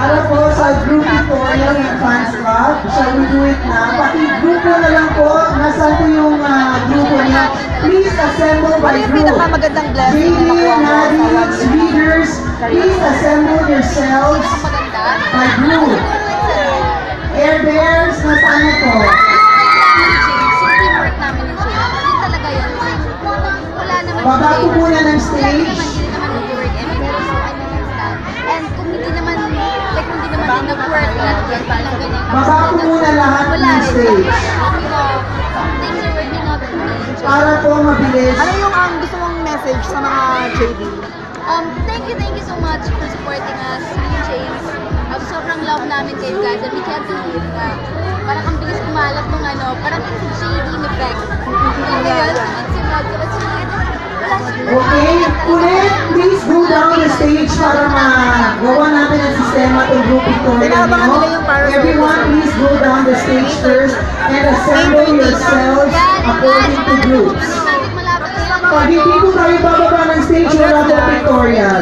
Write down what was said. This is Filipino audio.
Para po sa group tutorial ng fans club, shall we do it na? Paki-grupo na lang po, nasaan po yung grupo niya? Please assemble Ano by yung group. pinakamagandang blessing na JD, nakuha mo sa Nadies, readers, please assemble yourselves Maganda. by group. Air Bears, nasaan na po? Teamwork namin ng Sheila. Yun talaga yun. Wala naman Baba po muna ng stage. Hindi naman mag-work everything. So, I understand. And kung hindi naman, like, hindi naman din nag-work lahat yan, parang ganyan. Baba po muna lahat Wala ng rin. stage. You know, things are working out for me. Para po mabilis. Ano yung gusto mong message sa mga JD? Thank you so much for supporting us, James. Sobrang love namin kayo guys and we can't believe na parang ang bilis kumalat nung parang yung JD effect. Ngayon, sunod-sunod. So, it's really, Okay, ulit, please go down the stage para magawa natin ang sistema itong group tutorial Sinabangan nyo. nila yung para sa Everyone, please go down the stage first and assemble yourselves according to groups. malapit na lang. Pag hindi po tayo bababa ng stage, wala po tutorial.